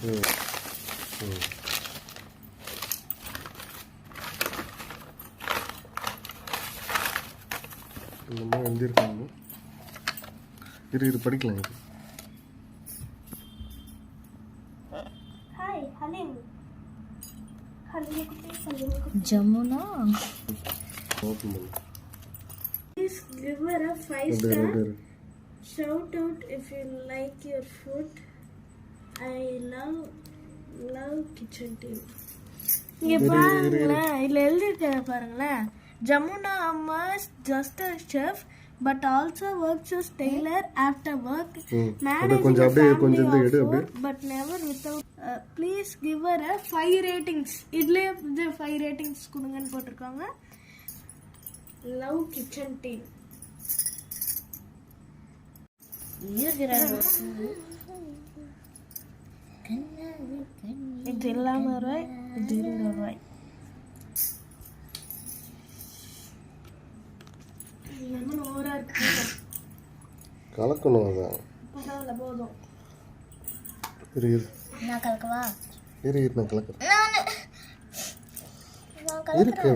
இந்த மாதிரி எழுதியிருக்காங்க. இது படிக்கலாம். இது Jamuna. Please give her a 5-star. Shout out if you like your food. I love kitchen team. இங்க பாருங்களேன், இதுல எழுதிருக்க பாருங்களேன். ஜமுனா அம்மா just a chef but also works as tailor after work. Managing a family of 4 but never without. Please give her a 5 ratings. இதுலயே 5 ratings கொடுங்கன்னு போட்டிருக்காங்க. Love kitchen team. இது எல்லாமே ரூபாய், இது 20 ரூபாய். லெமன் ஓவரா இருக்கு. கலக்கணும். அதான் பரவாயில்ல, போதும். நான் கலக்கவா? நான் கலக்கிறேன். இருக்கு.